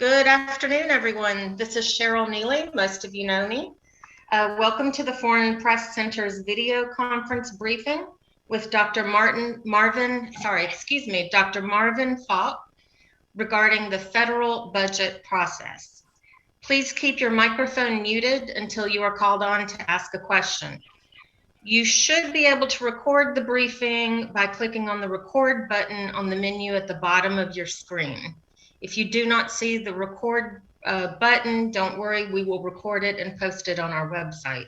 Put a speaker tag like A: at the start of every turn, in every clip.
A: Good afternoon, everyone. This is Cheryl Neely. Most of you know me. Welcome to the Foreign Press Center's video conference briefing with Dr. Marvin Falk regarding the federal budget process. Please keep your microphone muted until you are called on to ask a question. You should be able to record the briefing by clicking on the record button on the menu at the bottom of your screen. If you do not see the record button, don't worry, we will record it and post it on our website.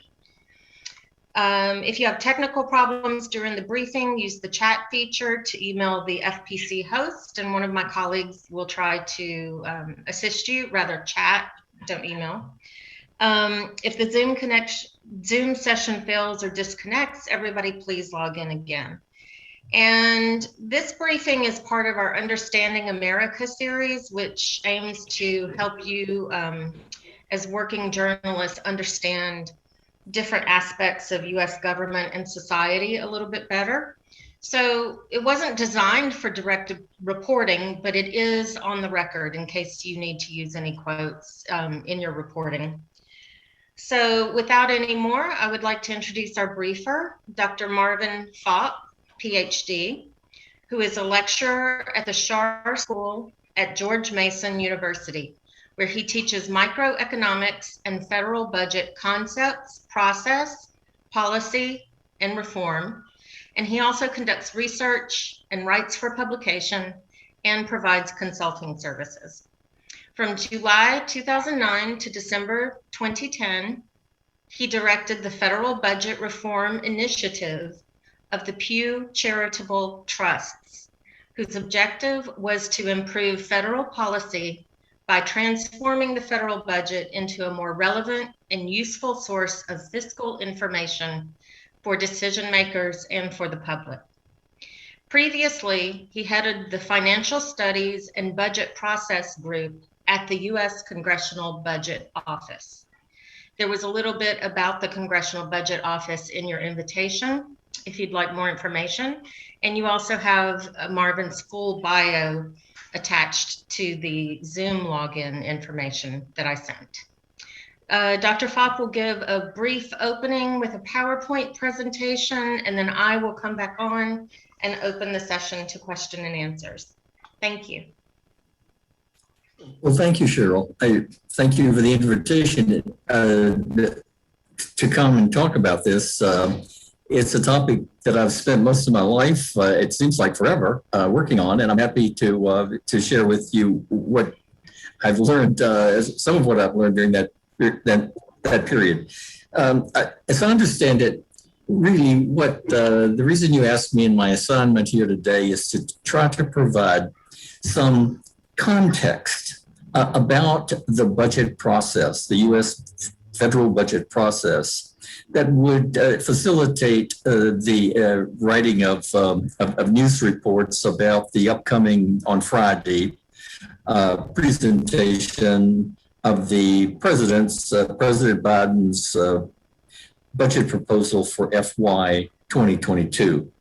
A: If you have technical problems during the briefing, use the chat feature to email the FPC host, and one of my colleagues will try to assist you. Rather chat, don't email. If the Zoom session fails or disconnects, everybody please log in again. And this briefing is part of our Understanding America series, which aims to help you as working journalists understand different aspects of US government and society a little bit better. So it wasn't designed for direct reporting, but it is on the record in case you need to use any quotes in your reporting. So without any more, I would like to introduce our briefer, Dr. Marvin Falk, PhD, who is a lecturer at the Schar School at George Mason University, where he teaches microeconomics and federal budget concepts, process, policy, and reform. And he also conducts research and writes for publication and provides consulting services. From July 2009 to December 2010, he directed the Federal Budget Reform Initiative of the Pew Charitable Trusts, whose objective was to improve federal policy by transforming the federal budget into a more relevant and useful source of fiscal information for decision makers and for the public. Previously, he headed the Financial Studies and Budget Process Group at the U.S. Congressional Budget Office. There was a little bit about the Congressional Budget Office in your invitation, if you'd like more information. And you also have Marvin's full bio attached to the Zoom login information that I sent. Dr. Falk will give a brief opening with a PowerPoint presentation, and then I will come back on and open the session to question and answers. Thank you.
B: Well, thank you, Cheryl. I thank you for the invitation to come and talk about this. It's a topic that I've spent most of my life, it seems like forever, working on, and I'm happy to share with you what I've learned, some of what I've learned during that period. As I understand it, really what the reason you asked me in my assignment here today is to try to provide some context about the budget process, the U.S. federal budget process, that would facilitate the writing of news reports about the upcoming, on Friday, presentation of the President Biden's budget proposal for FY 2022.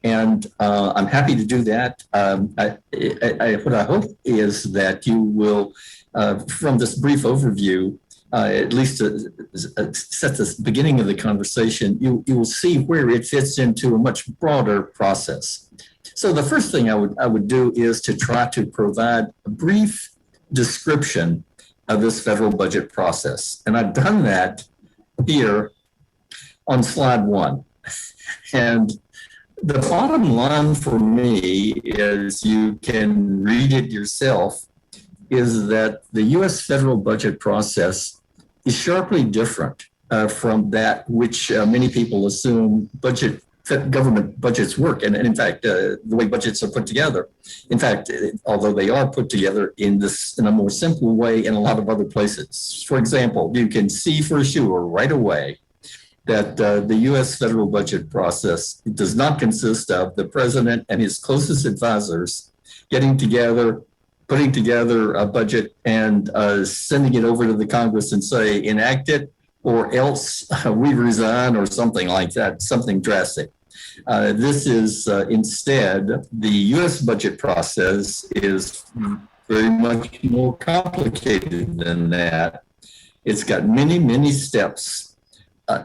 B: And I'm happy to do that. What I hope is that you will, from this brief overview, at least set the beginning of the conversation, you will see where it fits into a much broader process. So the first thing I would do is to try to provide a brief description of this federal budget process. And I've done that here on slide 1. And the bottom line for me, is you can read it yourself, is that the U.S. federal budget process is sharply different from that which many people assume government budgets work. And in fact, the way budgets are put together, in fact, although they are put together in a more simple way in a lot of other places. For example, you can see for sure right away that the U.S. federal budget process does not consist of the president and his closest advisors getting together, putting together a budget and sending it over to the Congress and say, enact it, or else we resign, or something like that, something drastic. This is instead, the U.S. budget process is very much more complicated than that. It's got many, many steps.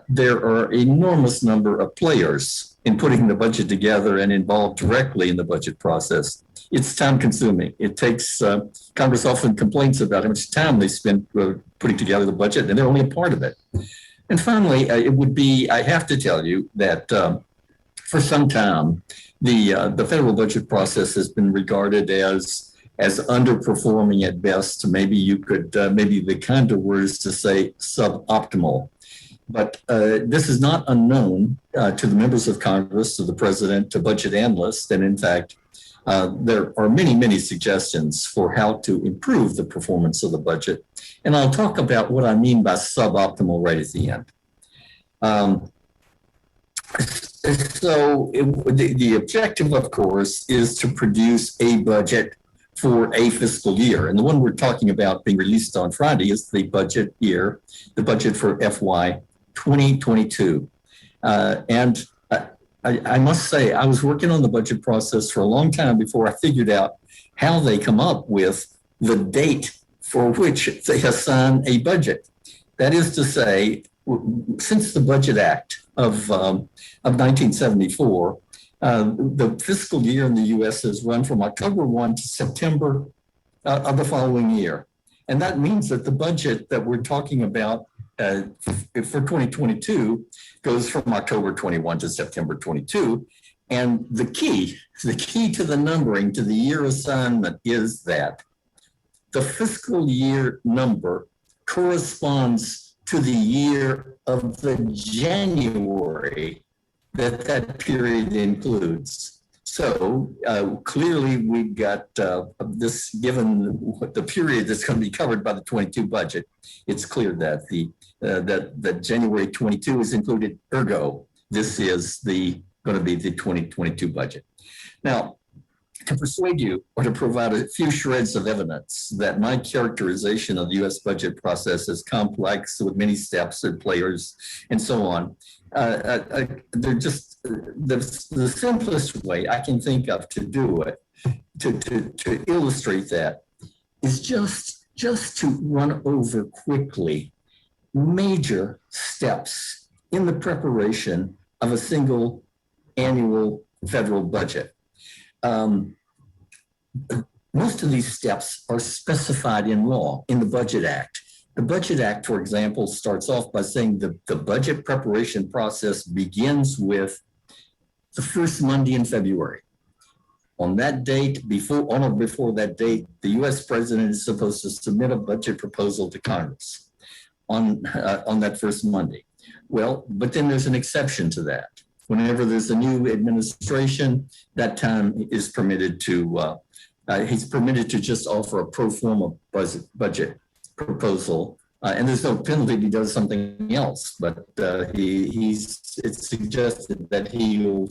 B: There are enormous number of players in putting the budget together and involved directly in the budget process. It's time consuming. It takes, Congress often complains about how much time they spend putting together the budget, and they're only a part of it. And finally, it would be, I have to tell you that for some time, the federal budget process has been regarded as underperforming at best. Maybe you could, maybe the kind of words to say suboptimal. But this is not unknown to the members of Congress, to the president, to budget analysts. And in fact, there are many, many suggestions for how to improve the performance of the budget. And I'll talk about what I mean by suboptimal right at the end. The objective, of course, is to produce a budget for a fiscal year. And the one we're talking about being released on Friday is the budget year, the budget for FY 2022. And I must say, I was working on the budget process for a long time before I figured out how they come up with the date for which they assign a budget. That is to say, since the Budget Act of 1974, the fiscal year in the U.S. has run from October 1 to September of the following year. And that means that the budget that we're talking about for 2022 goes from October 21 to September 22. And the key to the numbering, to the year assignment, is that the fiscal year number corresponds to the year of the January that period includes. So clearly we've got this, given the period that's going to be covered by the 22 budget, it's clear that that January 22 is included, ergo, this is going to be the 2022 budget. Now, to persuade you or to provide a few shreds of evidence that my characterization of the U.S. budget process is complex with many steps and players and so on, they're just the simplest way I can think of to do it, to illustrate that, is just to run over quickly major steps in the preparation of a single annual federal budget. Most of these steps are specified in law, in the Budget Act. The Budget Act, for example, starts off by saying the budget preparation process begins with the first Monday in February. On that date, on or before that date, the U.S. president is supposed to submit a budget proposal to Congress on that first Monday. Well, but then there's an exception to that. Whenever there's a new administration, that time is permitted to, he's permitted to just offer a pro forma budget proposal. And there's no penalty if he does something else, but it's suggested that he will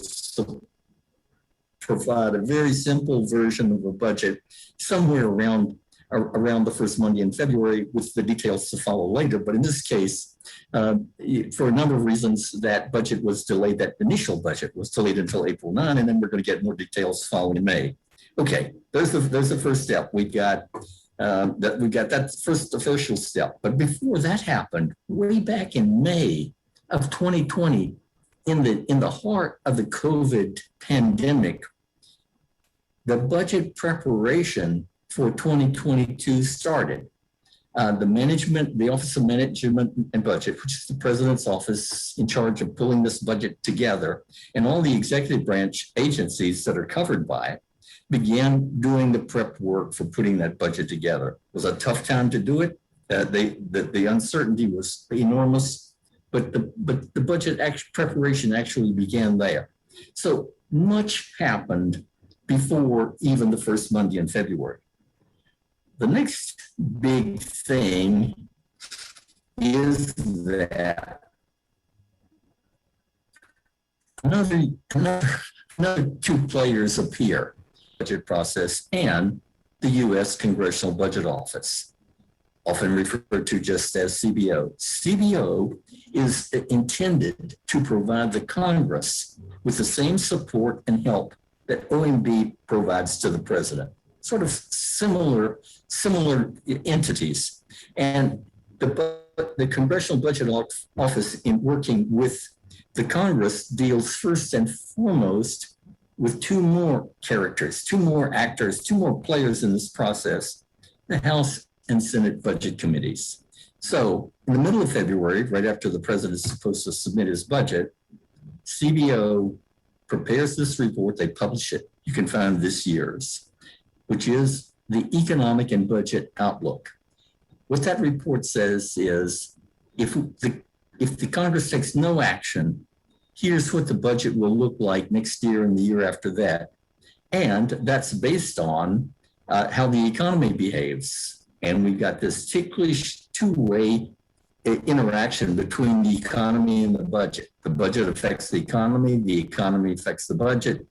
B: provide a very simple version of a budget somewhere around the first Monday in February, with the details to follow later. But in this case, for a number of reasons, that budget was delayed. That initial budget was delayed until April 9, and then we're going to get more details following in May. Okay, there's the first step. We got that first official step. But before that happened, way back in May of 2020, in the heart of the COVID pandemic, the budget preparation for 2022 started. The Office of Management and Budget, which is the president's office in charge of pulling this budget together, and all the executive branch agencies that are covered by it, began doing the prep work for putting that budget together. It was a tough time to do it. The uncertainty was enormous, but the budget preparation actually began there. So much happened before even the first Monday in February. The next big thing is that another two players appear: budget process and the U.S. Congressional Budget Office, often referred to just as CBO. CBO is intended to provide the Congress with the same support and help that OMB provides to the president. sort of similar entities. And the Congressional Budget Office, in working with the Congress, deals first and foremost with two more characters, two more actors, two more players in this process, the House and Senate budget committees. So in the middle of February, right after the president is supposed to submit his budget, CBO prepares this report, they publish it. You can find this year's, which is the Economic and Budget Outlook. What that report says is, if the Congress takes no action, here's what the budget will look like next year and the year after that. And that's based on how the economy behaves. And we've got this ticklish two-way interaction between the economy and the budget. The budget affects the economy affects the budget.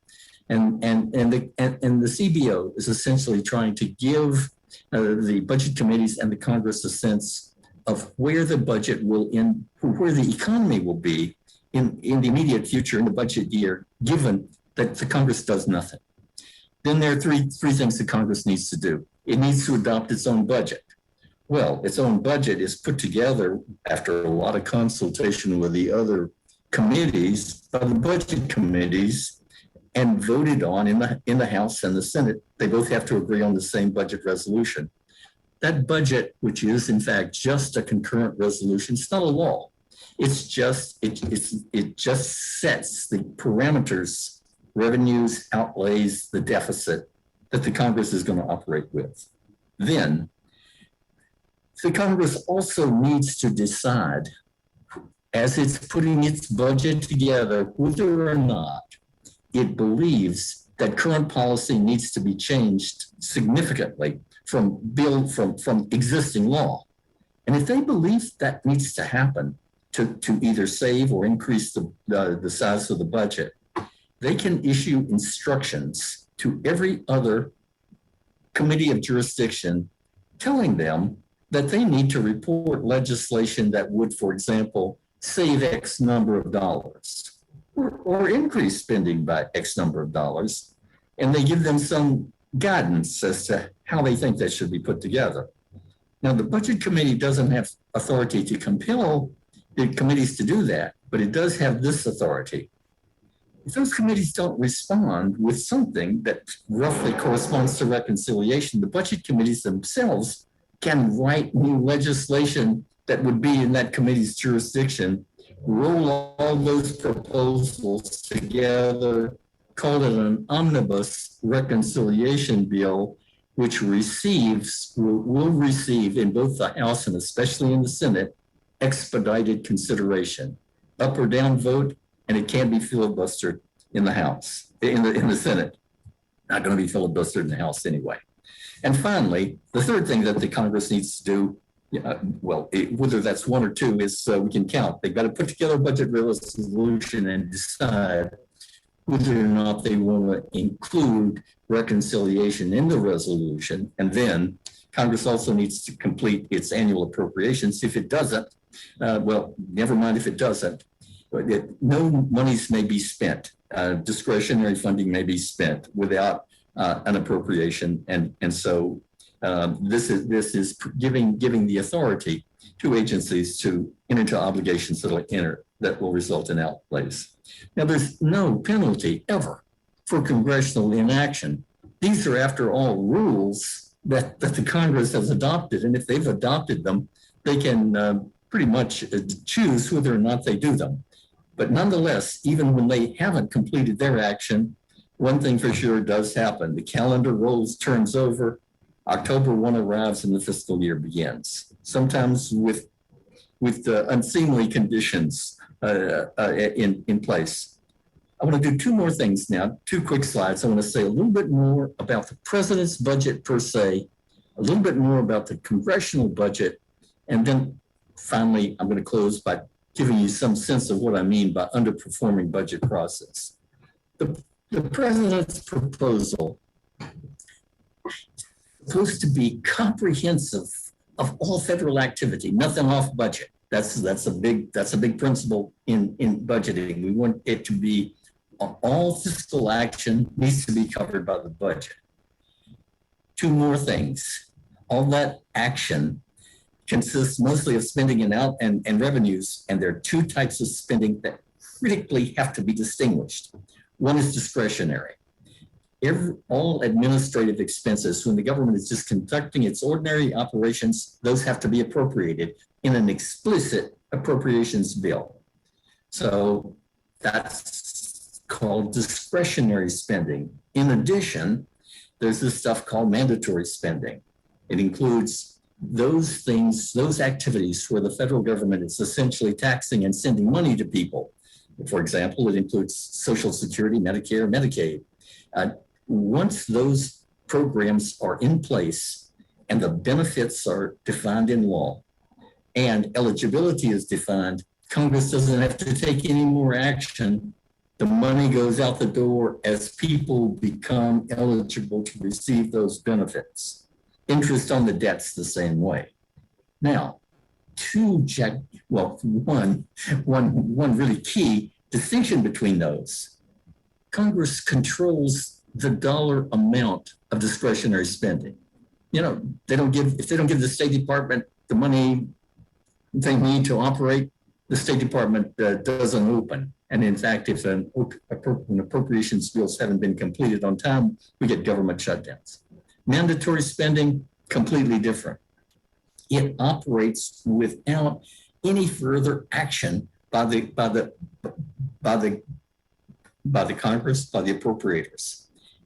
B: And the CBO is essentially trying to give the budget committees and the Congress a sense of where the budget will end, where the economy will be in the immediate future in the budget year, given that the Congress does nothing. Then there are three things the Congress needs to do. It needs to adopt its own budget. Well, its own budget is put together after a lot of consultation with the other committees, by the budget committees, and voted on in the House and the Senate. They both have to agree on the same budget resolution. That budget, which is in fact just a concurrent resolution, it's not a law. It's just it just sets the parameters, revenues, outlays, the deficit that the Congress is going to operate with. Then the Congress also needs to decide, as it's putting its budget together, whether or not it believes that current policy needs to be changed significantly from existing law. And if they believe that needs to happen to either save or increase the size of the budget, they can issue instructions to every other committee of jurisdiction telling them that they need to report legislation that would, for example, save X number of dollars or increase spending by X number of dollars. And they give them some guidance as to how they think that should be put together. Now, the Budget Committee doesn't have authority to compel the committees to do that, but it does have this authority. If those committees don't respond with something that roughly corresponds to reconciliation, the budget committees themselves can write new legislation that would be in that committee's jurisdiction, roll all those proposals together, call it an omnibus reconciliation bill, which will receive in both the House and especially in the Senate expedited consideration, up or down vote, and it can't be filibustered in the House, in the Senate. Not going to be filibustered in the House anyway. And finally, the third thing that the Congress needs to do, whether that's one or two, is we can count. They've got to put together a budget resolution and decide whether or not they want to include reconciliation in the resolution. And then Congress also needs to complete its annual appropriations. If it doesn't, never mind if it doesn't, but no monies may be spent. Discretionary funding may be spent without an appropriation. And so this is giving the authority to agencies to enter into obligations that will result in outlays. Now, there's no penalty ever for congressional inaction. These are, after all, rules that the Congress has adopted. And if they've adopted them, they can pretty much choose whether or not they do them. But nonetheless, even when they haven't completed their action, one thing for sure does happen. The calendar turns over, October 1 arrives, and the fiscal year begins. Sometimes with unseemly conditions in place. I want to do two more things now, two quick slides. I want to say a little bit more about the president's budget per se, a little bit more about the congressional budget, and then finally, I'm going to close by giving you some sense of what I mean by underperforming budget process. The president's proposal is supposed to be comprehensive of all federal activity, nothing off budget. That's a big principle in budgeting. We want it to be all fiscal action needs to be covered by the budget. two more things. All that action consists mostly of spending and revenues, and there are two types of spending that critically have to be distinguished. One is discretionary. All administrative expenses, when the government is just conducting its ordinary operations, those have to be appropriated in an explicit appropriations bill. So that's called discretionary spending. In addition, there's this stuff called mandatory spending. It includes those things, those activities where the federal government is essentially taxing and sending money to people. For example, it includes Social Security, Medicare, Medicaid. Once those programs are in place and the benefits are defined in law and eligibility is defined, Congress doesn't have to take any more action. The money goes out the door as people become eligible to receive those benefits. Interest on the debt's the same way. Now, one really key distinction between those. Congress controls the dollar amount of discretionary spending. You know, if they don't give the State Department the money they need to operate, the State Department doesn't open. And in fact, if an appropriations bills haven't been completed on time, we get government shutdowns. Mandatory spending, completely different. It operates without any further action by the Congress, by the appropriators.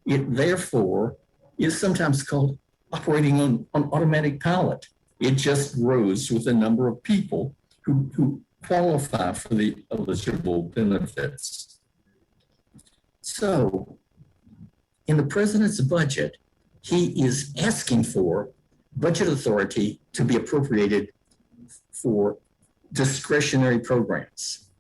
B: It therefore is sometimes called operating on automatic pilot. It just grows with the number of people who qualify for the eligible benefits. So in the president's budget, he is asking for budget authority to be appropriated for discretionary programs.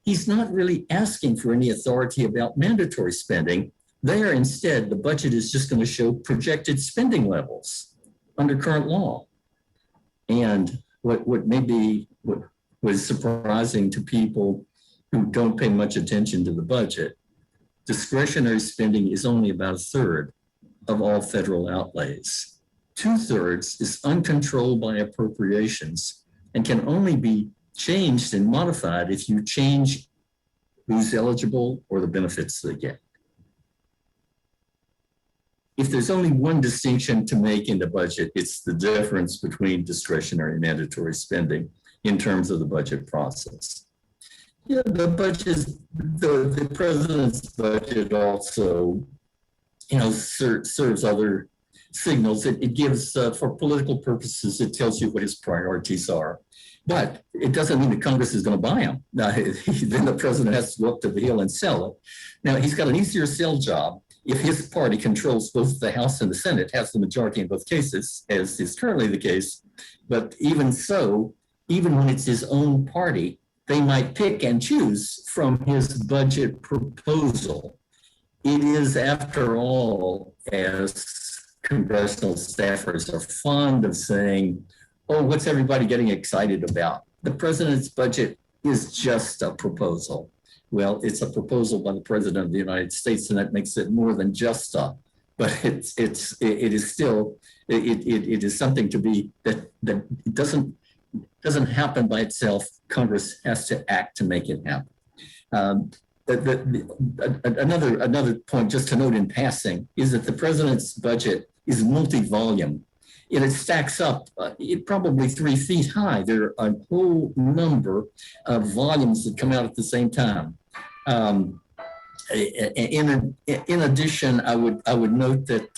B: He's not really asking for any authority about mandatory spending. There, instead, the budget is just going to show projected spending levels under current law. And what was surprising to people who don't pay much attention to the budget, discretionary spending is only about a third of all federal outlays. 2/3 is uncontrolled by appropriations and can only be changed and modified if you change who's eligible or the benefits they get. If there's only one distinction to make in the budget, it's the difference between discretionary and mandatory spending in terms of the budget process. Yeah, the president's budget also, serves other signals. It gives, for political purposes, it tells you what his priorities are. But it doesn't mean that Congress is going to buy them. Now, then the president has to go up to the Hill and sell it. Now, he's got an easier sell job if his party controls both the House and the Senate, has the majority in both cases, as is currently the case. But even so, even when it's his own party, they might pick and choose from his budget proposal. It is, after all, as congressional staffers are fond of saying, oh, what's everybody getting excited about? The president's budget is just a proposal. Well, it's a proposal by the president of the United States, and that makes it more than just a. But it is still something to be that it doesn't happen by itself. Congress has to act to make it happen. Another point, just to note in passing, is that the president's budget is multi-volume. It stacks up probably 3 feet high. There are a whole number of volumes that come out at the same time. In addition, I would note that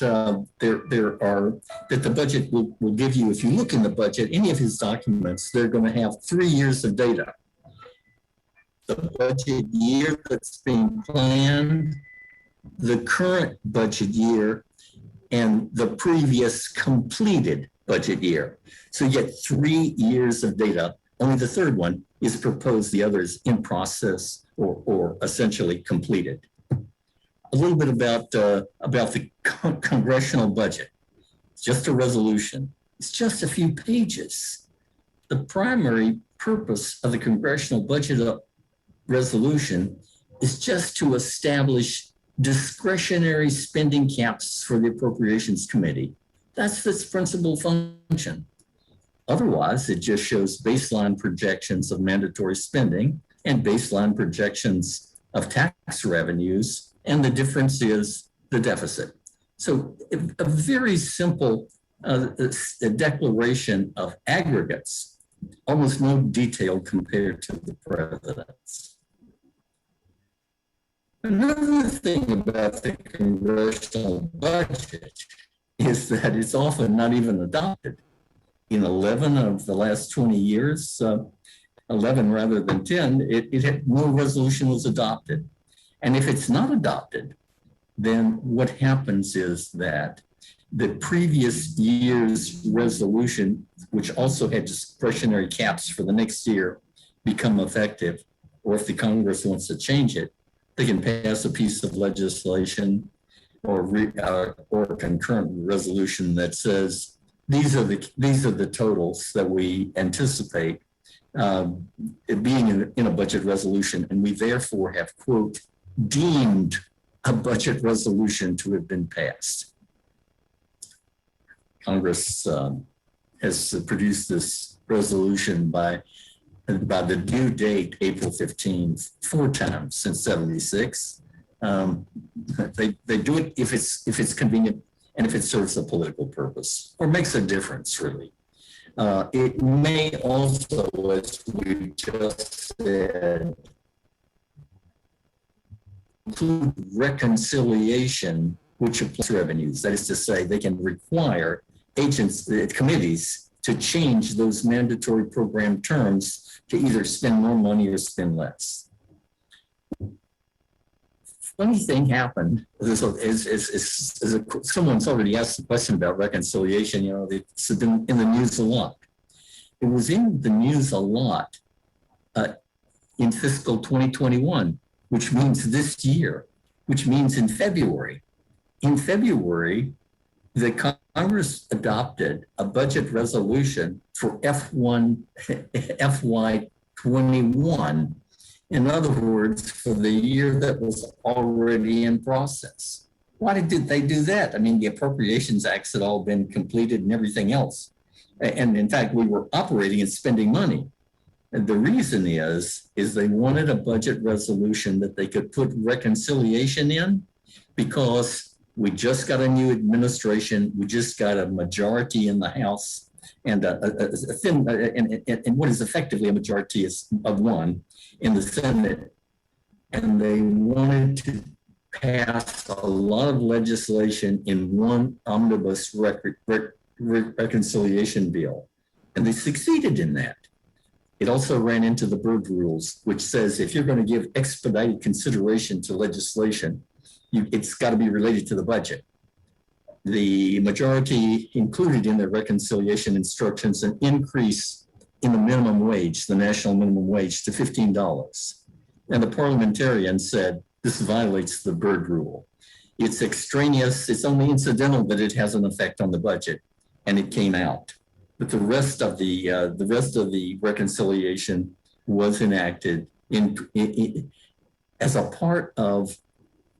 B: that the budget will give you, if you look in the budget, any of his documents, they're going to have 3 years of data. The budget year that's being planned, the current budget year, and the previous completed budget year. So you get 3 years of data. Only the third one is proposed, the others in process or essentially completed. A little bit about the congressional budget. It's just a resolution. It's just a few pages. The primary purpose of the congressional budget resolution is just to establish discretionary spending caps for the Appropriations Committee That's its principal function. Otherwise, it just shows baseline projections of mandatory spending and baseline projections of tax revenues, and the difference is the deficit. So a very simple a declaration of aggregates, almost no detail compared to the president's. Another thing about the congressional budget is that it's often not even adopted. In 11 of the last 20 years, 11 rather than 10, no resolution was adopted. And if it's not adopted, then what happens is that the previous year's resolution, which also had discretionary caps for the next year, become effective. Or if the Congress wants to change it, they can pass a piece of legislation or a concurrent resolution that says these are the totals that we anticipate being in a budget resolution, and we therefore have, quote, deemed a budget resolution to have been passed. Congress has produced this resolution by the due date, April 15th, 4 times since 76. They do it if it's convenient and if it serves a political purpose or makes a difference, really. It may also, as we just said, include reconciliation, which applies revenues. That is to say, they can require committees to change those mandatory program terms to either spend more money or spend less. Funny thing happened. Someone's already asked the question about reconciliation. You know, it's been in the news a lot. It was in the news a lot in fiscal 2021, which means this year, which means in February. In February, the Congress adopted a budget resolution for FY21. In other words, for the year that was already in process. Why did they do that? I mean, the Appropriations Acts had all been completed and everything else. And in fact, we were operating and spending money. And the reason is they wanted a budget resolution that they could put reconciliation in, because we just got a new administration. We just got a majority in the House and and what is effectively a majority of one in the Senate. And they wanted to pass a lot of legislation in one omnibus reconciliation bill. And they succeeded in that. It also ran into the Byrd rules, which says if you're going to give expedited consideration to legislation, it's got to be related to the budget. The majority included in their reconciliation instructions an increase in the minimum wage, the national minimum wage, to $15. And the parliamentarians said, this violates the Byrd rule. It's extraneous, it's only incidental that it has an effect on the budget, and it came out. But the rest of the reconciliation was enacted as a part of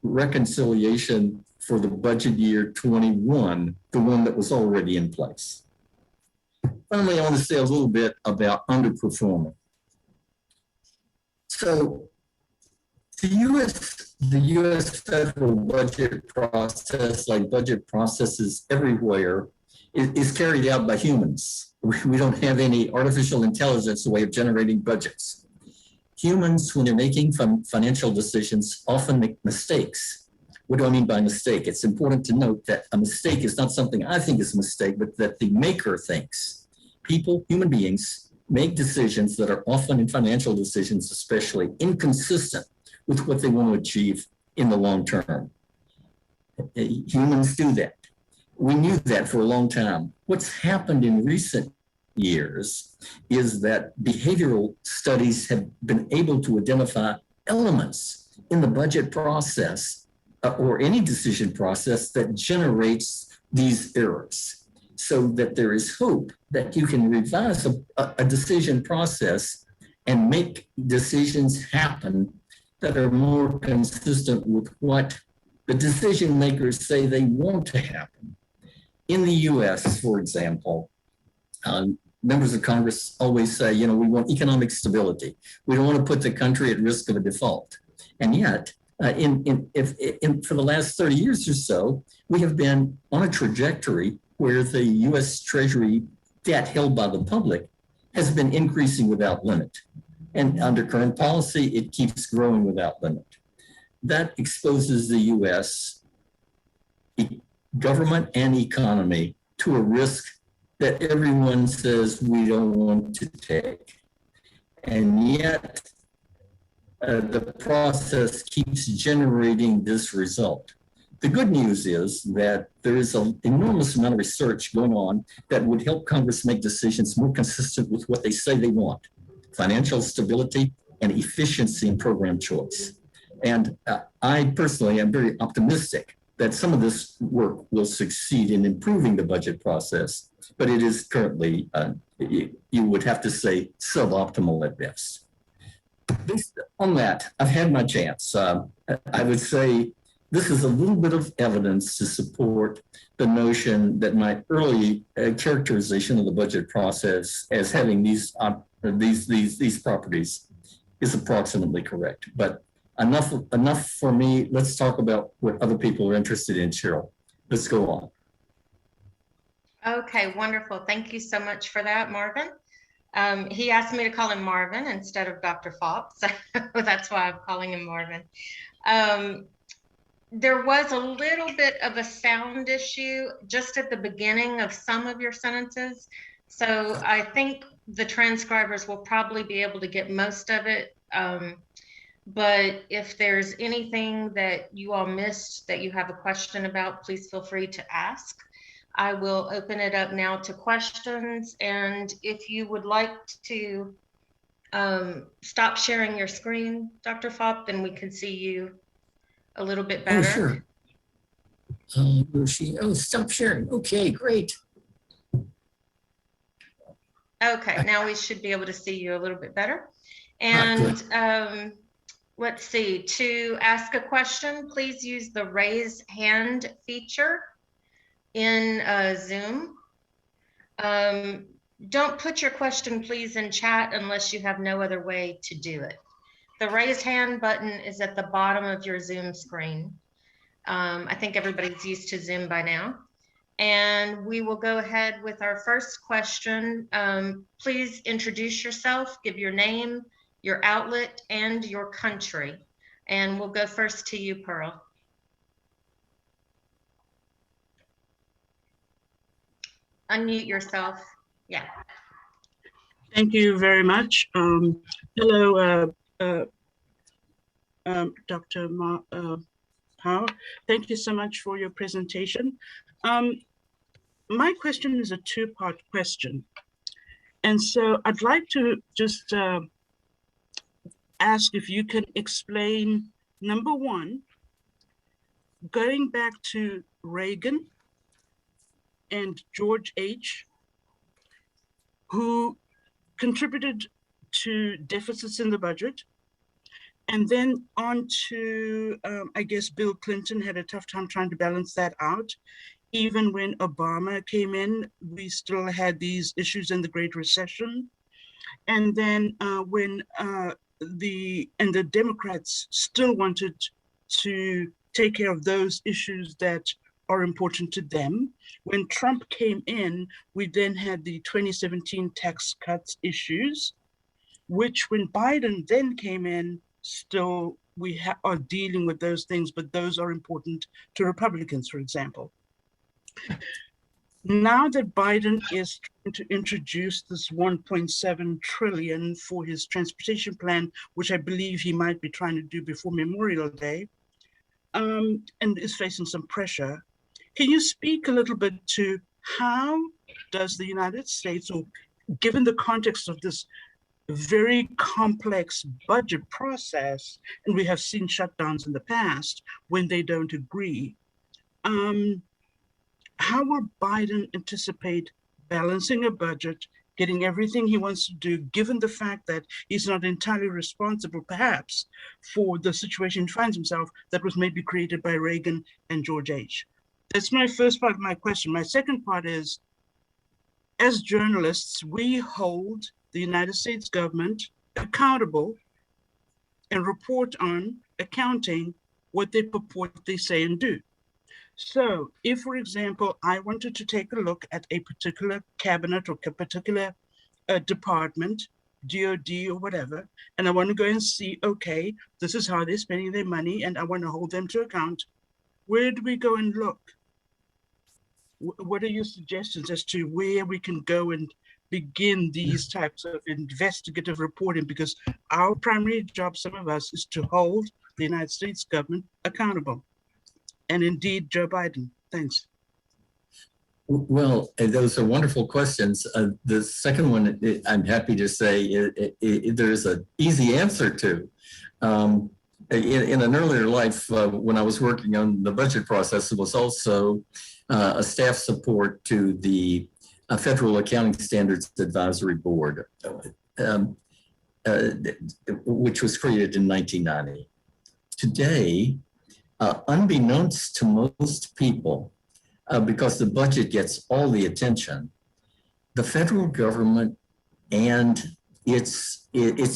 B: reconciliation for the budget year 21, the one that was already in place. Finally, I want to say a little bit about underperforming. So the U.S. federal budget process, like budget processes everywhere, is carried out by humans. We don't have any artificial intelligence way of generating budgets. Humans, when they're making financial decisions, often make mistakes. What do I mean by mistake? It's important to note that a mistake is not something I think is a mistake, but that the maker thinks. People, human beings, make decisions that are often in financial decisions, especially inconsistent with what they want to achieve in the long term. Humans do that. We knew that for a long time. What's happened in recent years is that behavioral studies have been able to identify elements in the budget process or any decision process that generates these errors, so that there is hope that you can revise a decision process and make decisions happen that are more consistent with what the decision makers say they want to happen. in the US, for example, members of Congress always say, you know, we want economic stability. We don't want to put the country at risk of a default. And yet, for the last 30 years or so, we have been on a trajectory where the US Treasury debt held by the public has been increasing without limit. And under current policy, it keeps growing without limit. That exposes the US government and economy to a risk that everyone says we don't want to take. And yet, the process keeps generating this result. The good news is that there is an enormous amount of research going on that would help Congress make decisions more consistent with what they say they want: financial stability and efficiency in program choice. And I personally am very optimistic that some of this work will succeed in improving the budget process, but it is currently, you would have to say, suboptimal at best. Based on that, I've had my chance. I would say this is a little bit of evidence to support the notion that my early characterization of the budget process as having these properties is approximately correct. But enough for me. Let's talk about what other people are interested in, Cheryl. Let's go on.
A: Okay, wonderful. Thank you so much for that, Marvin. He asked me to call him Marvin instead of Dr. Fox. That's why I'm calling him Marvin. There was a little bit of a sound issue just at the beginning of some of your sentences. So I think the transcribers will probably be able to get most of it. But if there's anything that you all missed that you have a question about, please feel free to ask. I will open it up now to questions. And if you would like to stop sharing your screen, Dr. Fopp, then we can see you a little bit better.
C: Oh, sure. Oh, stop sharing. Okay, great.
A: Okay, now we should be able to see you a little bit better. And let's see, to ask a question, please use the raise hand feature in Zoom. Don't put your question, please, in chat unless you have no other way to do it. The raise hand button is at the bottom of your Zoom screen. I think everybody's used to Zoom by now. And we will go ahead with our first question. Please introduce yourself, give your name, your outlet, and your country. And we'll go first to you, Pearl. Unmute yourself. Yeah.
D: Thank you very much. Hello, Dr. Power. Thank you so much for your presentation. My question is a two-part question. And so I'd like to just ask if you can explain, number one, going back to Reagan and George H., who contributed to deficits in the budget, and then on to, I guess, Bill Clinton had a tough time trying to balance that out. Even when Obama came in, we still had these issues in the Great Recession. And then when the Democrats still wanted to take care of those issues that are important to them. When Trump came in, we then had the 2017 tax cuts issues, which when Biden then came in, still we are dealing with those things, but those are important to Republicans, for example. Now that Biden is trying to introduce this 1.7 trillion for his transportation plan, which I believe he might be trying to do before Memorial Day, and is facing some pressure, can you speak a little bit to how does the United States, or given the context of this very complex budget process, and we have seen shutdowns in the past when they don't agree, how will Biden anticipate balancing a budget, getting everything he wants to do, given the fact that he's not entirely responsible, perhaps, for the situation he finds himself that was maybe created by Reagan and George H.? That's my first part of my question. My second part is, as journalists, we hold the United States government accountable and report on accounting what they purport they say and do. So if, for example, I wanted to take a look at a particular cabinet or a particular department, DOD or whatever, and I want to go and see, okay, this is how they're spending their money and I want to hold them to account, where do we go and look? What are your suggestions as to where we can go and begin these types of investigative reporting? Because our primary job, some of us, is to hold the United States government accountable. And indeed, Joe Biden. Thanks.
B: Well, those are wonderful questions. The second one, I'm happy to say there's an easy answer to. In an earlier life, when I was working on the budget process, it was also a staff support to the Federal Accounting Standards Advisory Board, which was created in 1990. Today, unbeknownst to most people, because the budget gets all the attention, the federal government and its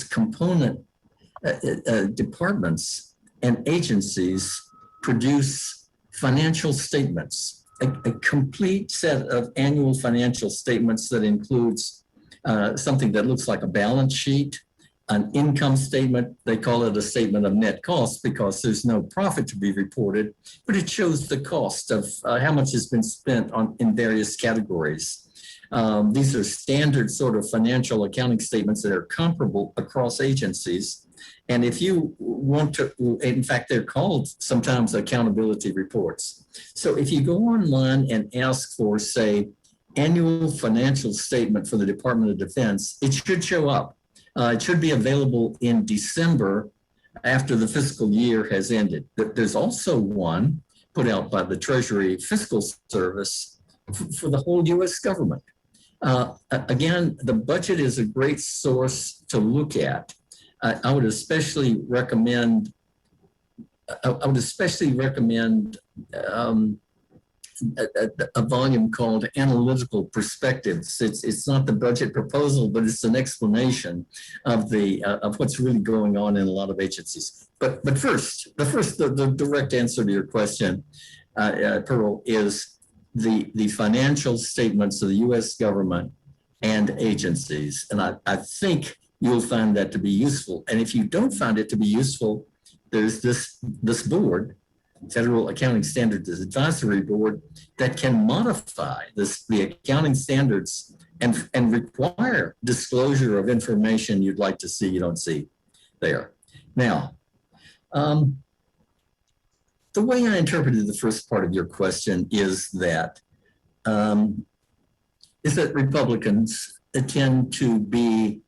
B: component departments and agencies produce financial statements, a complete set of annual financial statements that includes something that looks like a balance sheet, an income statement. They call it a statement of net costs because there's no profit to be reported, but it shows the cost of how much has been spent in various categories. These are standard sort of financial accounting statements that are comparable across agencies. And if you want to, in fact, they're called sometimes accountability reports. So if you go online and ask for, say, annual financial statement for the Department of Defense, it should show up. It should be available in December after the fiscal year has ended. There's also one put out by the Treasury Fiscal Service for the whole U.S. government. Again, the budget is a great source to look at. I would especially recommend a volume called Analytical Perspectives. It's not the budget proposal, but it's an explanation of what's really going on in a lot of agencies. But first, the direct answer to your question, Pearl, is the financial statements of the U.S. government and agencies. And I think you'll find that to be useful. And if you don't find it to be useful, there's this board, Federal Accounting Standards Advisory Board, that can modify the accounting standards and require disclosure of information you'd like to see you don't see there. Now, the way I interpreted the first part of your question is that Republicans tend to be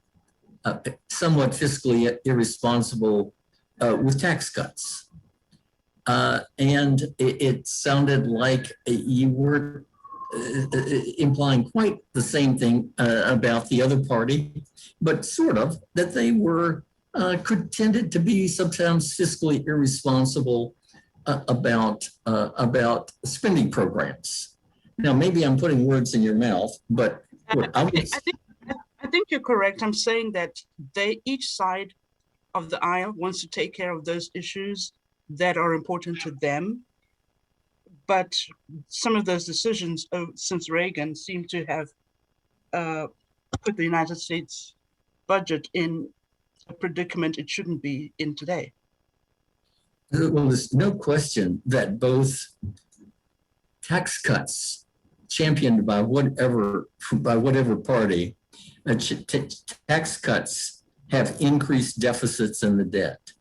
B: somewhat fiscally irresponsible with tax cuts. And it sounded like you were implying quite the same thing about the other party, but sort of that they were tended to be sometimes fiscally irresponsible about spending programs. Now, maybe I'm putting words in your mouth, but what
D: I think you're correct. I'm saying that each side of the aisle wants to take care of those issues that are important to them. But some of those decisions since Reagan seem to have put the United States budget in a predicament it shouldn't be in today.
B: Well, there's no question that both tax cuts championed by whatever party, tax cuts have increased deficits in the debt.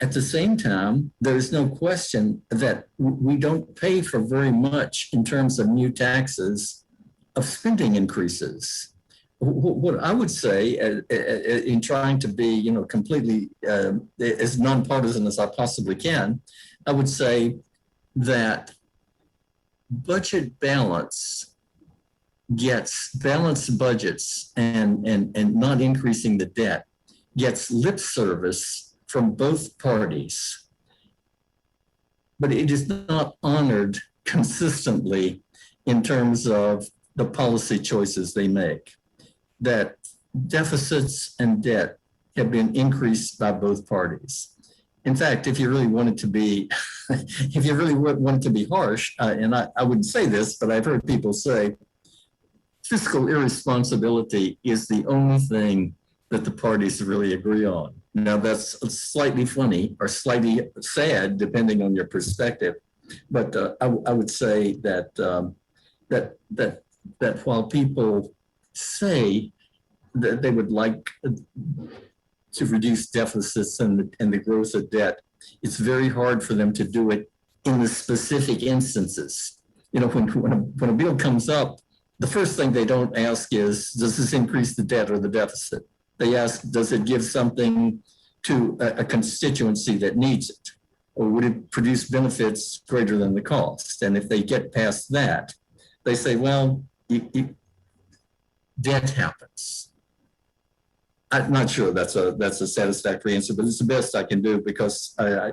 B: At the same time, there's no question that we don't pay for very much in terms of new taxes of spending increases. What I would say in trying to be, completely as nonpartisan as I possibly can, I would say that budget balance gets balanced budgets and not increasing the debt gets lip service from both parties, but it is not honored consistently in terms of the policy choices they make, that deficits and debt have been increased by both parties. In fact, if you really wanted to be, if you really wanted to be harsh, and I wouldn't say this, but I've heard people say, fiscal irresponsibility is the only thing that the parties really agree on. Now that's slightly funny or slightly sad, depending on your perspective. But I would say that that while people say that they would like to reduce deficits and the growth of debt, it's very hard for them to do it in the specific instances. You know, when a bill comes up, the first thing they don't ask is, does this increase the debt or the deficit? They ask, does it give something to a constituency that needs it? Or would it produce benefits greater than the cost? And if they get past that, they say, well, debt happens. I'm not sure that's a satisfactory answer, but it's the best I can do because I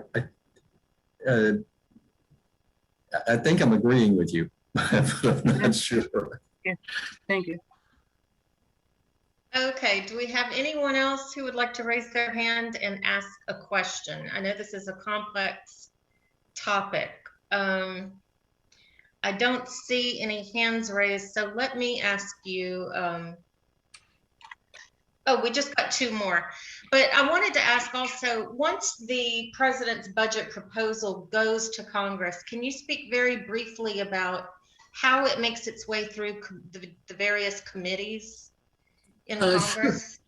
B: think I'm agreeing with you, but I'm not sure.
D: Yeah, thank you.
A: Okay, do we have anyone else who would like to raise their hand and ask a question? I know this is a complex topic. I don't see any hands raised, so let me ask you. Oh, we just got two more. But I wanted to ask also, once the president's budget proposal goes to Congress, can you speak very briefly about how it makes its way through the various committees in Congress?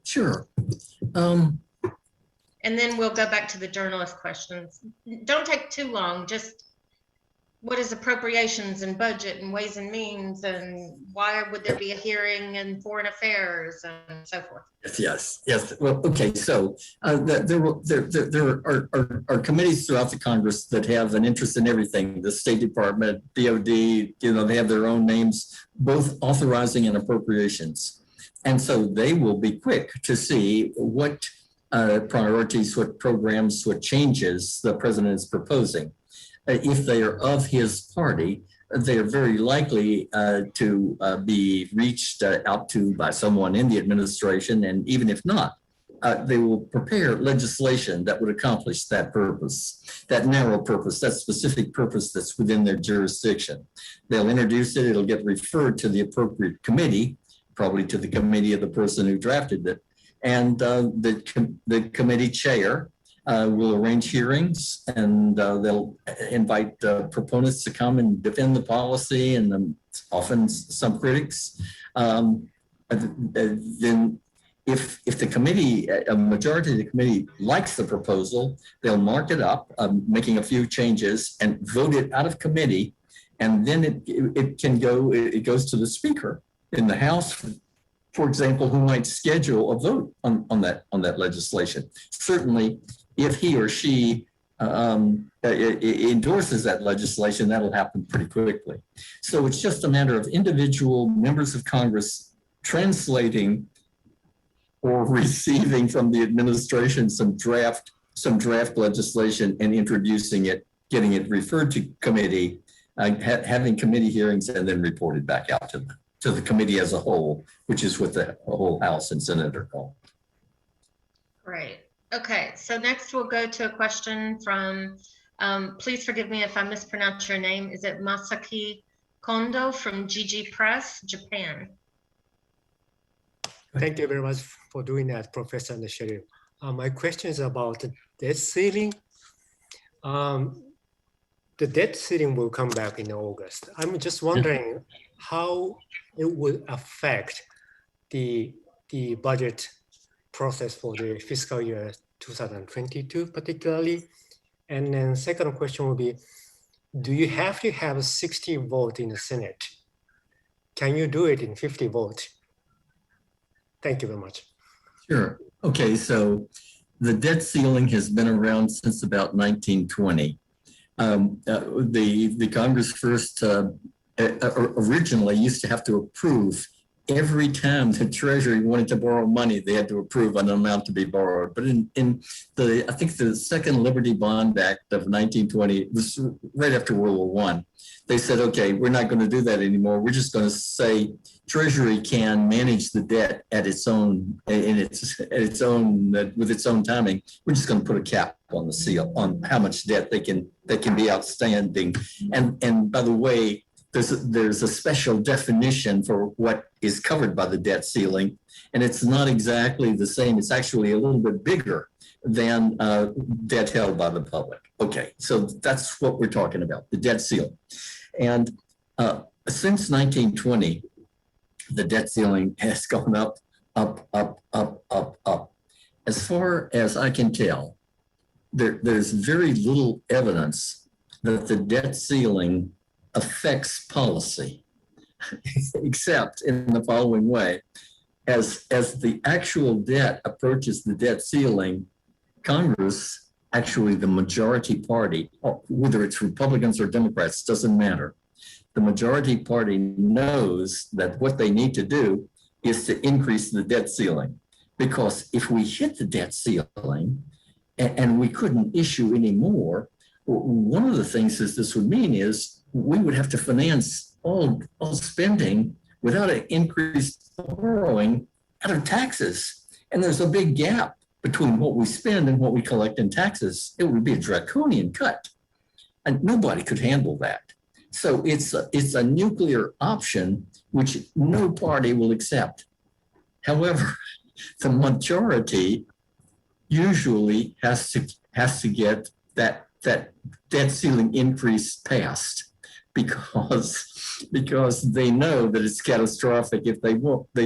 C: Sure.
A: And then we'll go back to the journalist questions. Don't take too long, just what is appropriations and budget and ways and means, and why would there be a hearing in foreign affairs and so forth?
B: Yes. Well, okay. So there are committees throughout the Congress that have an interest in everything. The State Department, DOD, you know, they have their own names, both authorizing and appropriations. And so they will be quick to see what priorities, what programs, what changes the president is proposing. If they are of his party, they are very likely to be reached out to by someone in the administration. And even if not, they will prepare legislation that would accomplish that purpose, that narrow purpose, that specific purpose that's within their jurisdiction. They'll introduce it, it'll get referred to the appropriate committee, probably to the committee of the person who drafted it. And the committee chair will arrange hearings, and they'll invite proponents to come and defend the policy, and often some critics. Then if the committee, a majority of the committee likes the proposal, they'll mark it up, making a few changes and vote it out of committee. And then it goes to the speaker in the House, for example, who might schedule a vote on that legislation. Certainly, if he or she endorses that legislation, that'll happen pretty quickly. So it's just a matter of individual members of Congress translating or receiving from the administration some draft legislation and introducing it, getting it referred to committee, having committee hearings, and then reported back out to the committee as a whole, which is what the whole House and Senate are called.
A: Great. Okay, so next we'll go to a question from, please forgive me if I mispronounce your name. Is it Masaki Kondo from GG Press, Japan?
E: Thank you very much for doing that, Professor Nishiri. My question is about the debt ceiling. The debt ceiling will come back in August. I'm just wondering how it would affect the budget process for the fiscal year 2022 particularly. And then second question will be, do you have to have a 60 vote in the Senate? Can you do it in 50 votes? Thank you very much.
B: Sure. Okay, so the debt ceiling has been around since about 1920. The Congress first originally used to have to approve every time the Treasury wanted to borrow money, they had to approve an amount to be borrowed. But in I think the second Liberty Bond Act of 1920, was right after World War I, they said, okay, we're not going to do that anymore. We're just going to say Treasury can manage the debt at its own, with its own timing. We're just going to put a cap on the seal on how much debt they can be outstanding. And by the way, there's a special definition for what is covered by the debt ceiling, and it's not exactly the same. It's actually a little bit bigger than debt held by the public. Okay, so that's what we're talking about, the debt ceiling. And since 1920, the debt ceiling has gone up, up, up, up, up, up. As far as I can tell, there's very little evidence that the debt ceiling affects policy, except in the following way. As the actual debt approaches the debt ceiling, Congress, actually the majority party, whether it's Republicans or Democrats, doesn't matter. The majority party knows that what they need to do is to increase the debt ceiling, because if we hit the debt ceiling and we couldn't issue any more, one of the things that this would mean is we would have to finance all spending without an increased borrowing out of taxes. And there's a big gap between what we spend and what we collect in taxes. It would be a draconian cut, and nobody could handle that. So it's a nuclear option which no party will accept. However, the majority usually has to get that debt ceiling increase passed, because they know that it's catastrophic if they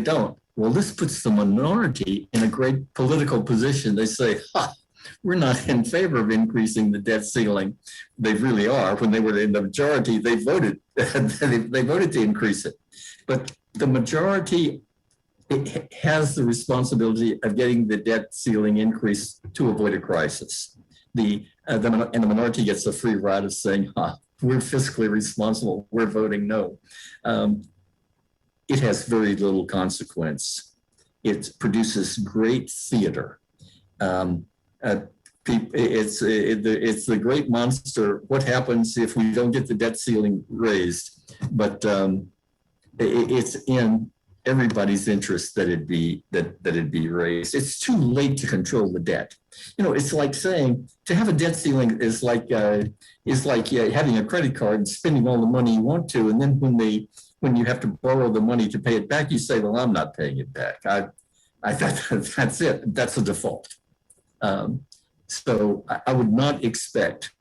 B: don't. Well, this puts the minority in a great political position. They say, we're not in favor of increasing the debt ceiling. They really are. When they were in the majority, they voted to increase it. But the majority has the responsibility of getting the debt ceiling increased to avoid a crisis. And the minority gets a free ride of saying, we're fiscally responsible, we're voting no. It has very little consequence. It produces great theater. It's the great monster. What happens if we don't get the debt ceiling raised? But it's in everybody's interest that it be raised. It's too late to control the debt. It's like saying to have a debt ceiling is like having a credit card and spending all the money you want to, and then when you have to borrow the money to pay it back, you say, "Well, I'm not paying it back. That's it. That's a default." So I would not expect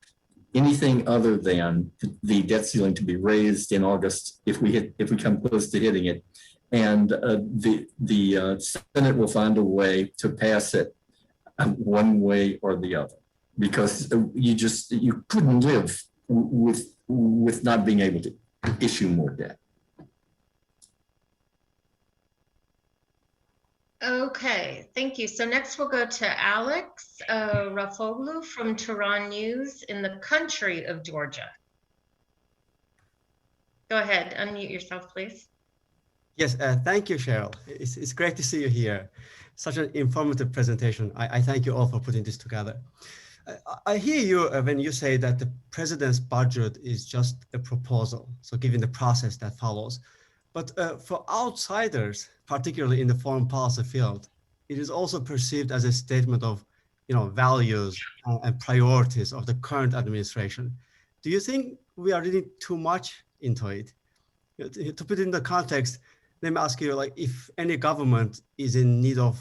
B: anything other than the debt ceiling to be raised in August if we come close to hitting it, and the Senate will find a way to pass it one way or the other, because you couldn't live with not being able to issue more debt.
A: Okay, thank you. So next we'll go to Alex Rafoglu from Tehran News in the country of Georgia. Go ahead, unmute yourself, please.
F: Yes, thank you, Cheryl. It's great to see you here. Such an informative presentation. I thank you all for putting this together. I hear you when you say that the president's budget is just a proposal, so given the process that follows. But for outsiders, particularly in the foreign policy field, it is also perceived as a statement of, values and priorities of the current administration. Do you think we are reading too much into it? To put it in the context, let me ask you, if any government is in need of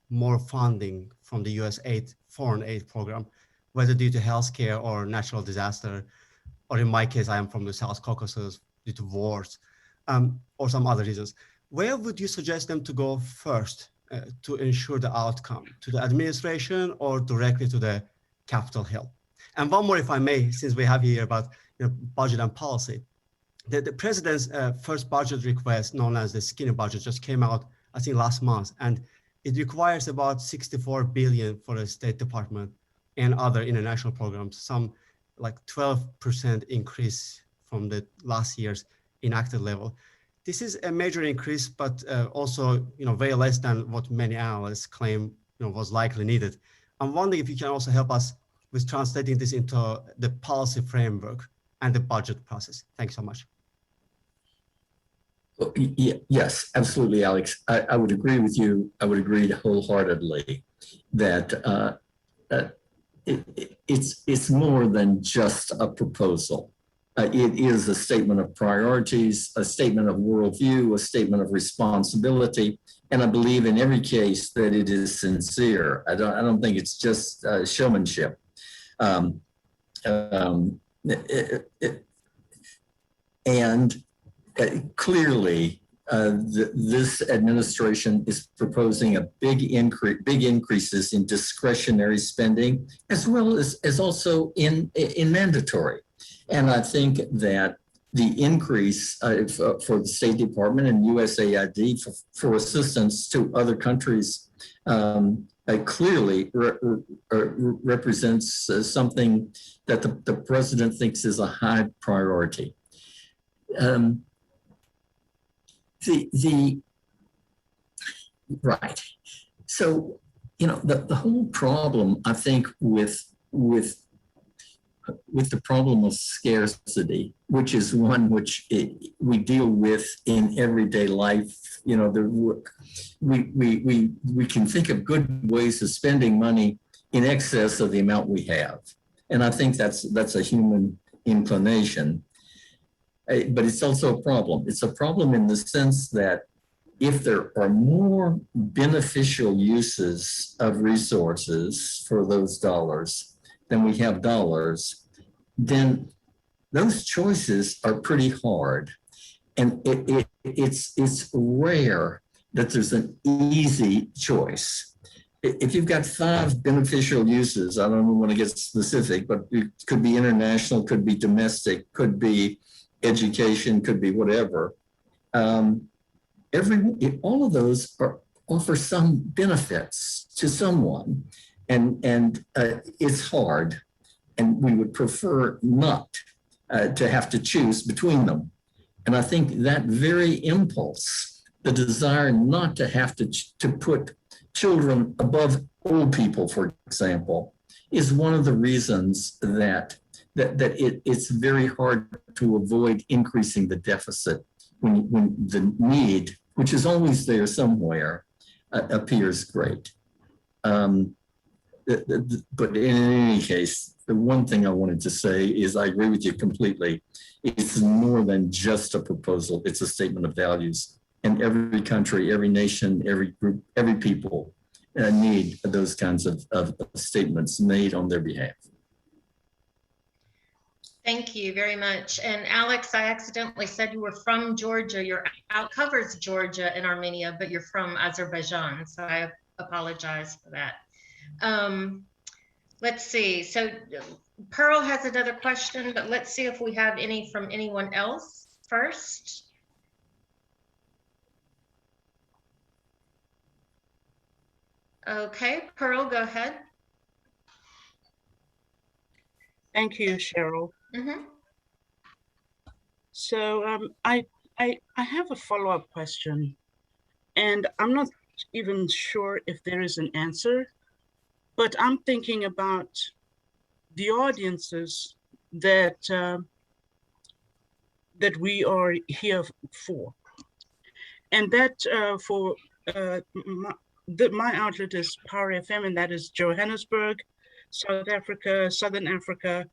F: more funding from the U.S. foreign aid program, whether due to healthcare or natural disaster, or in my case, I am from the South Caucasus due to wars, or some other reasons, where would you suggest them to go first to ensure the outcome? To the administration or directly to the Capitol Hill? And one more, if I may, since we have here about budget and policy. The president's first budget request, known as the skinny budget, just came out, I think, last month, and it requires about $64 billion for the State Department and other international programs, some 12% increase from the last year's enacted level. this is a major increase, but also, very less than what many analysts claim, was likely needed. I'm wondering if you can also help us with translating this into the policy framework and the budget process. Thanks so much.
B: Yes, absolutely, Alex. I would agree with you. I would agree wholeheartedly that it's more than just a proposal. It is a statement of priorities, a statement of worldview, a statement of responsibility, and I believe in every case that it is sincere. I don't think it's just showmanship. Clearly, this administration is proposing a big increases in discretionary spending, as well as also in mandatory. And I think that the increase for the State Department and USAID for assistance to other countries clearly represents something that the president thinks is a high priority. Right. So, the whole problem, I think, with the problem of scarcity, which is one which we deal with in everyday life, we can think of good ways of spending money in excess of the amount we have, and I think that's a human inclination. But it's also a problem. It's a problem in the sense that if there are more beneficial uses of resources for those dollars than we have dollars, then those choices are pretty hard. And it's rare that there's an easy choice. If you've got 5 beneficial uses, I don't want to get specific, but it could be international, could be domestic, could be education, could be whatever. All of those offer some benefits to someone, and it's hard, and we would prefer not to have to choose between them. And I think that very impulse, the desire not to have to put children above old people, for example, is one of the reasons that it's very hard to avoid increasing the deficit when the need, which is always there somewhere, appears great. But in any case, the one thing I wanted to say is I agree with you completely. It's more than just a proposal. It's a statement of values. And every country, every nation, every group, every people need those kinds of statements made on their behalf.
A: Thank you very much. And Alex, I accidentally said you were from Georgia. Your out covers Georgia and Armenia, but you're from Azerbaijan. So I apologize for that. Let's see. So Pearl has another question, but let's see if we have any from anyone else first. Okay, Pearl, go ahead.
D: Thank you, Cheryl.
A: Mm-hmm.
D: So I have a follow-up question, and I'm not even sure if there is an answer, but I'm thinking about the audiences that that we are here for, and that for my outlet is Power FM, and that is Johannesburg, South Africa, Southern Africa,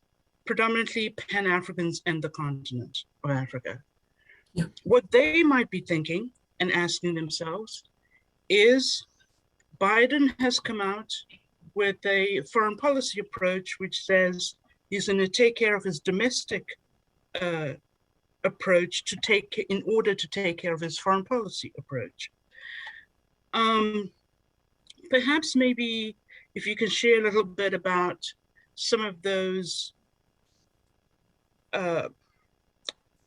D: predominantly Pan-Africans and the continent of Africa.
B: Yeah.
D: What they might be thinking and asking themselves is, Biden has come out with a foreign policy approach which says he's going to take care of his domestic approach in order to take care of his foreign policy approach. Perhaps maybe if you can share a little bit about some of those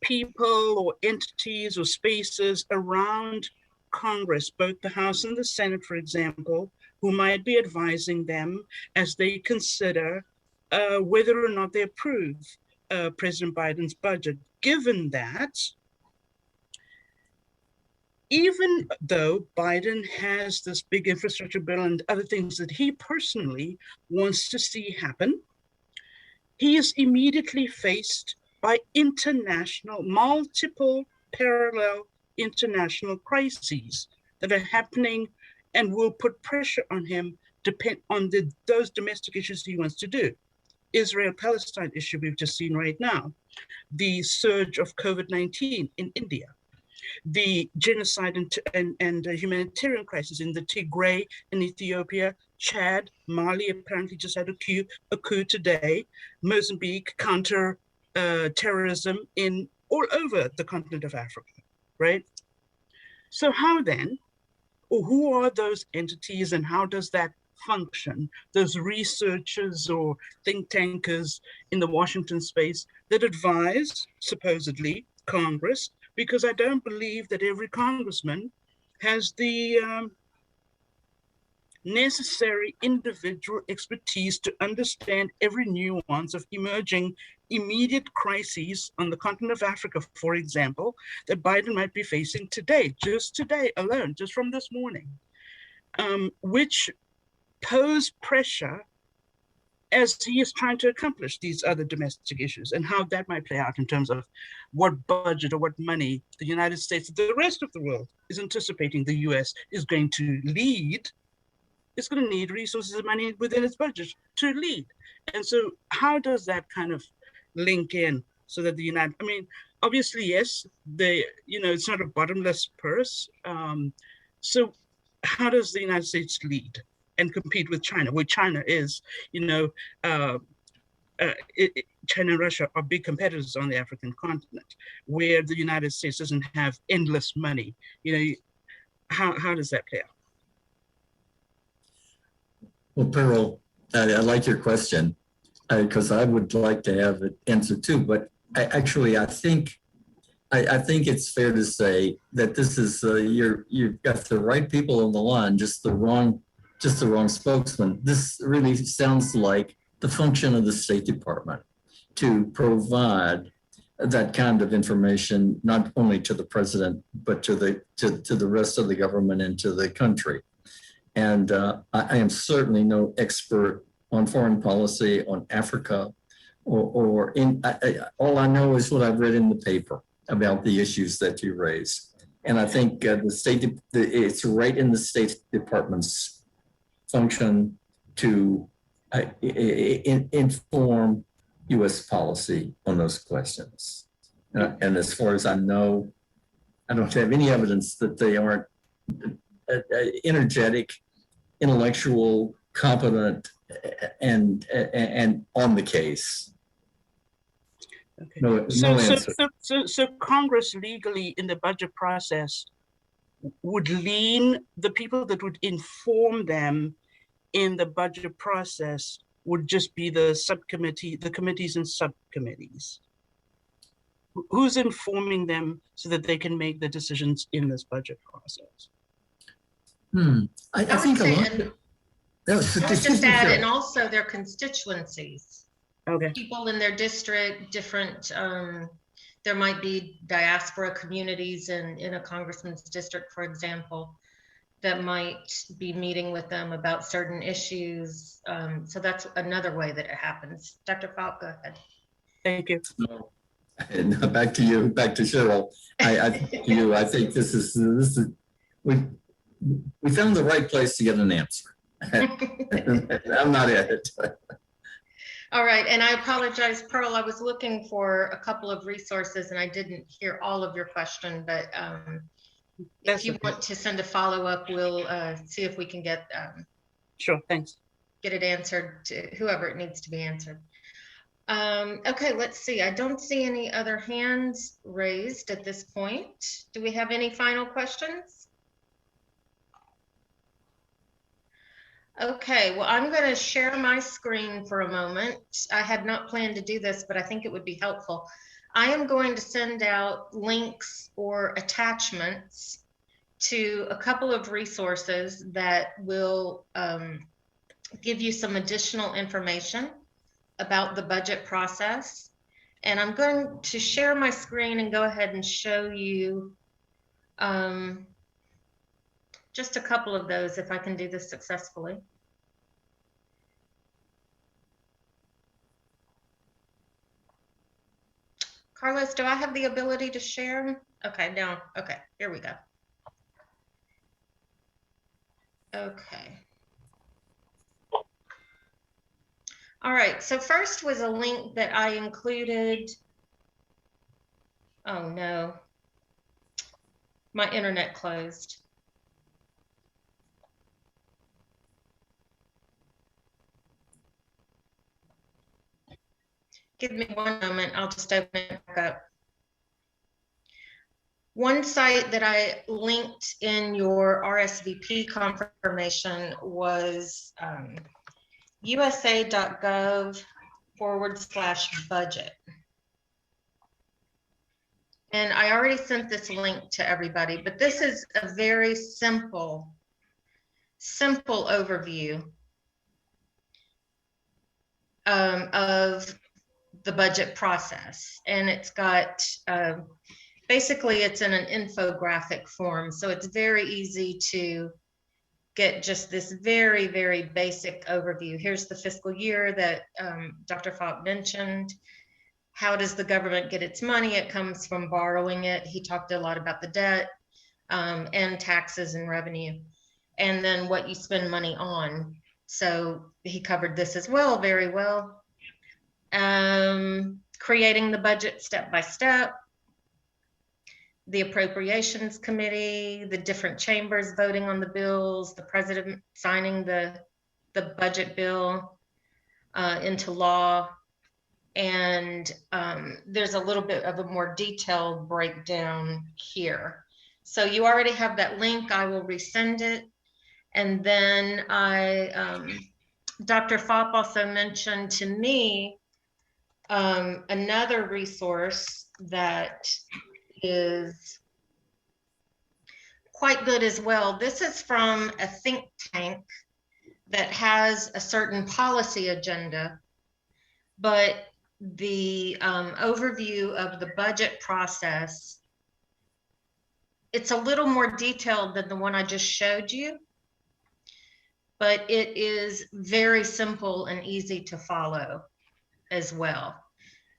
D: people or entities or spaces around Congress, both the House and the Senate, for example, who might be advising them as they consider whether or not they approve President Biden's budget, given that even though Biden has this big infrastructure bill and other things that he personally wants to see happen, he is immediately faced by multiple parallel international crises that are happening and will put pressure on him depend on those domestic issues he wants to do. Israel-Palestine issue we've just seen right now, the surge of COVID-19 in India, the genocide and humanitarian crisis in the Tigray in Ethiopia, Chad, Mali apparently just had a coup today, Mozambique, counter terrorism in all over the continent of Africa, right? So how then, or who are those entities and how does that function, those researchers or think tankers in the Washington space that advise, supposedly, Congress, because I don't believe that every congressman has the necessary individual expertise to understand every nuance of emerging immediate crises on the continent of Africa, for example, that Biden might be facing today, just today alone, just from this morning, which pose pressure as he is trying to accomplish these other domestic issues, and how that might play out in terms of what budget or what money the United States, the rest of the world is anticipating the US is going to lead. It's going to need resources and money within its budget to lead. And so how does that kind of link in so that I mean, obviously, yes, it's not a bottomless purse. So how does the United States lead and compete with China, where China is, China and Russia are big competitors on the African continent, where the United States doesn't have endless money. How does that play out?
B: Well, Pearl, I like your question because I would like to have it answered too. But I think it's fair to say that this is you've got the right people on the line, just the wrong spokesman. This really sounds like the function of the State Department to provide that kind of information, not only to the president, but to the rest of the government and to the country. And I am certainly no expert on foreign policy, on Africa, all I know is what I've read in the paper about the issues that you raised. And I think it's right in the State Department's function to inform U.S. policy on those questions. And as far as I know, I don't have any evidence that they aren't energetic, intellectual, competent, and on the case.
D: Okay.
B: No answer.
D: So Congress legally in the budget process would lean, the people that would inform them in the budget process would just be the committees and subcommittees. Who's informing them so that they can make the decisions in this budget process?
B: I think a lot.
A: I would just add, and also their constituencies.
D: Okay.
A: People in their district, different, there might be diaspora communities in a congressman's district, for example, that might be meeting with them about certain issues. So that's another way that it happens. Dr. Falk, go ahead.
D: Thank you.
B: And back to you, back to Cheryl. I think this is we found the right place to get an answer. I'm not at it.
A: All right, and I apologize, Pearl, I was looking for a couple of resources and I didn't hear all of your question, but if you want to send a follow-up, we'll see if we can get
D: Sure, thanks.
A: Get it answered to whoever it needs to be answered. Okay, let's see. I don't see any other hands raised at this point. Do we have any final questions? Okay, well, I'm going to share my screen for a moment. I had not planned to do this, but I think it would be helpful. I am going to send out links or attachments to a couple of resources that will give you some additional information about the budget process. And I'm going to share my screen and go ahead and show you Just a couple of those if I can do this successfully. Carlos, do I have the ability to share? Okay, no. Okay, here we go. Okay. All right, so first was a link that I included. Oh no, my internet closed. Give me one moment, I'll just open it back up. One site that I linked in your RSVP confirmation was usa.gov/budget. And I already sent this link to everybody, but this is a very simple overview of the budget process. And it's got, basically it's in an infographic form. So it's very easy to get just this very, very basic overview. Here's the fiscal year that Dr. Falk mentioned. How does the government get its money? It comes from borrowing it. He talked a lot about the debt and taxes and revenue, and then what you spend money on. So he covered this as well, very well. Creating the budget step by step, the appropriations committee, the different chambers voting on the bills, the president signing the budget bill into law. And there's a little bit of a more detailed breakdown here. So you already have that link. I will resend it. And then Dr. Fopp also mentioned to me another resource that is quite good as well. This is from a think tank that has a certain policy agenda, but the overview of the budget process, it's a little more detailed than the one I just showed you, but it is very simple and easy to follow as well.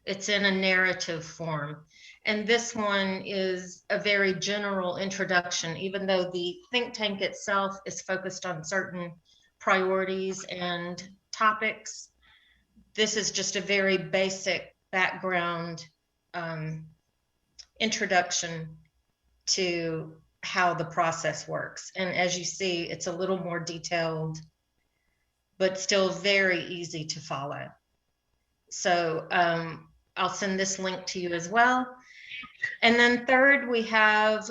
A: It's in a narrative form. And this one is a very general introduction, even though the think tank itself is focused on certain priorities and topics. This is just a very basic background introduction to how the process works. And as you see, it's a little more detailed, but still very easy to follow. So I'll send this link to you as well. And then third, we have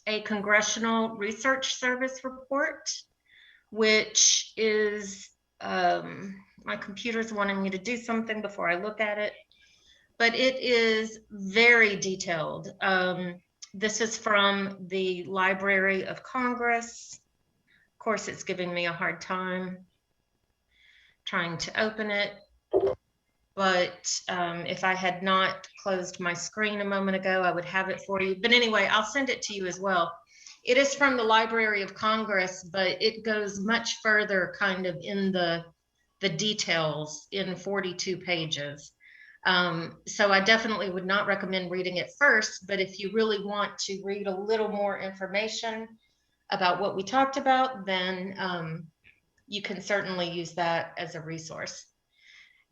A: a Congressional Research Service report, which is, my computer's wanting me to do something before I look at it, but it is very detailed. This is from the Library of Congress. Of course, it's giving me a hard time trying to open it. But if I had not closed my screen a moment ago, I would have it for you. But anyway, I'll send it to you as well. It is from the Library of Congress, but it goes much further kind of in the details in 42 pages. So I definitely would not recommend reading it first, but if you really want to read a little more information about what we talked about, then you can certainly use that as a resource.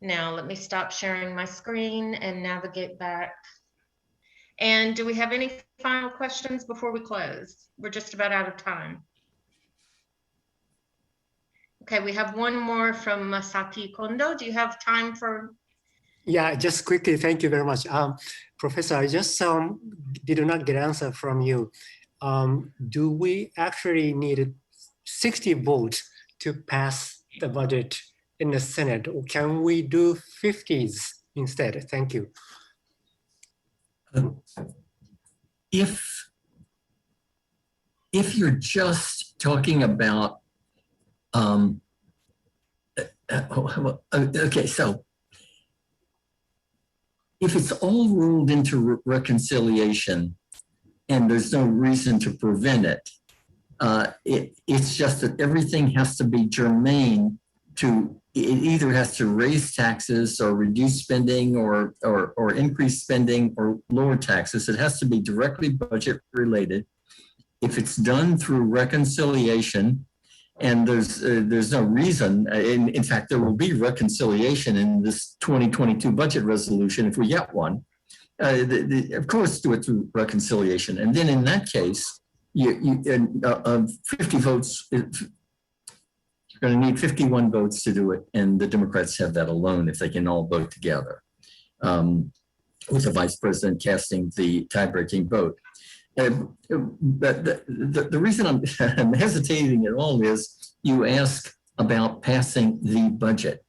A: Now, let me stop sharing my screen and navigate back. And do we have any final questions before we close? We're just about out of time. Okay, we have one more from Masaki Kondo. Do you have time for?
E: Yeah, just quickly, thank you very much. Professor, I just did not get an answer from you. Do we actually need 60 votes to pass the budget in the Senate, or can we do 50s instead? Thank you.
B: If you're just talking about, okay, so if it's all ruled into reconciliation, and there's no reason to prevent it. It's just that everything has to be germane to, it either has to raise taxes or reduce spending or increase spending or lower taxes. It has to be directly budget related. If it's done through reconciliation, and there's no reason, in fact, there will be reconciliation in this 2022 budget resolution if we get one. Of course, do it through reconciliation. And then in that case, 50 votes, you're going to need 51 votes to do it. And the Democrats have that alone if they can all vote together, with the vice president casting the tie-breaking vote. But the reason I'm hesitating at all is you ask about passing the budget.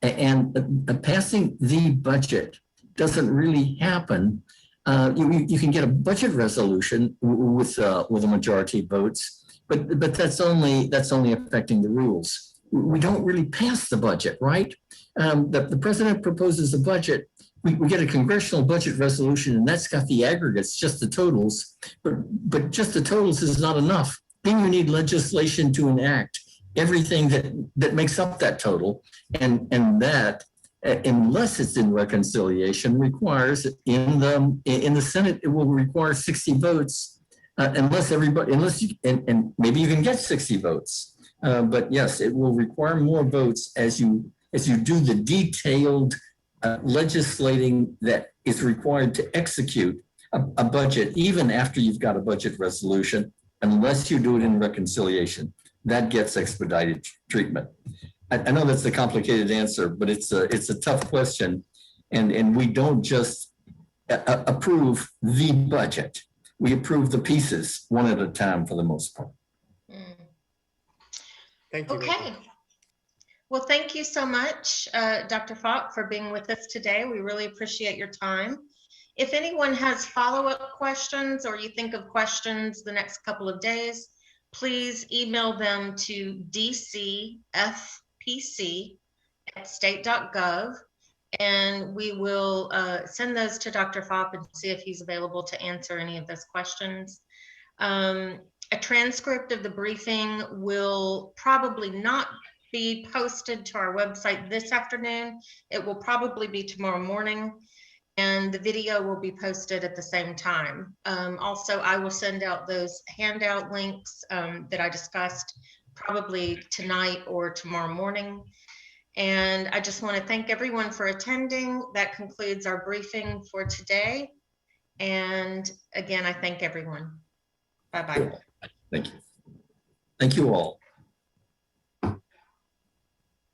B: And passing the budget doesn't really happen. You can get a budget resolution with a majority of votes, but that's only affecting the rules. We don't really pass the budget, right? The president proposes a budget. We get a congressional budget resolution, and that's got the aggregates, just the totals. But just the totals is not enough. Then you need legislation to enact everything that makes up that total, and that, unless it's in reconciliation, requires in the Senate, it will require 60 votes, unless you, and maybe you can get 60 votes. But yes, it will require more votes as you do the detailed legislating that is required to execute a budget, even after you've got a budget resolution, unless you do it in reconciliation. That gets expedited treatment. I know that's a complicated answer, but it's a tough question. And we don't just approve the budget. We approve the pieces one at a time for the most part.
E: Thank you.
A: Okay. Well, thank you so much, Dr. Falk, for being with us today. We really appreciate your time. If anyone has follow-up questions or you think of questions the next couple of days, please email them to dcfpc@state.gov, and we will send those to Dr. Falk and see if he's available to answer any of those questions. A transcript of the briefing will probably not be posted to our website this afternoon. It will probably be tomorrow morning, and the video will be posted at the same time. Also, I will send out those handout links that I discussed probably tonight or tomorrow morning. And I just want to thank everyone for attending. That concludes our briefing for today. And again, I thank everyone. Bye-bye.
B: Thank you. Thank you all.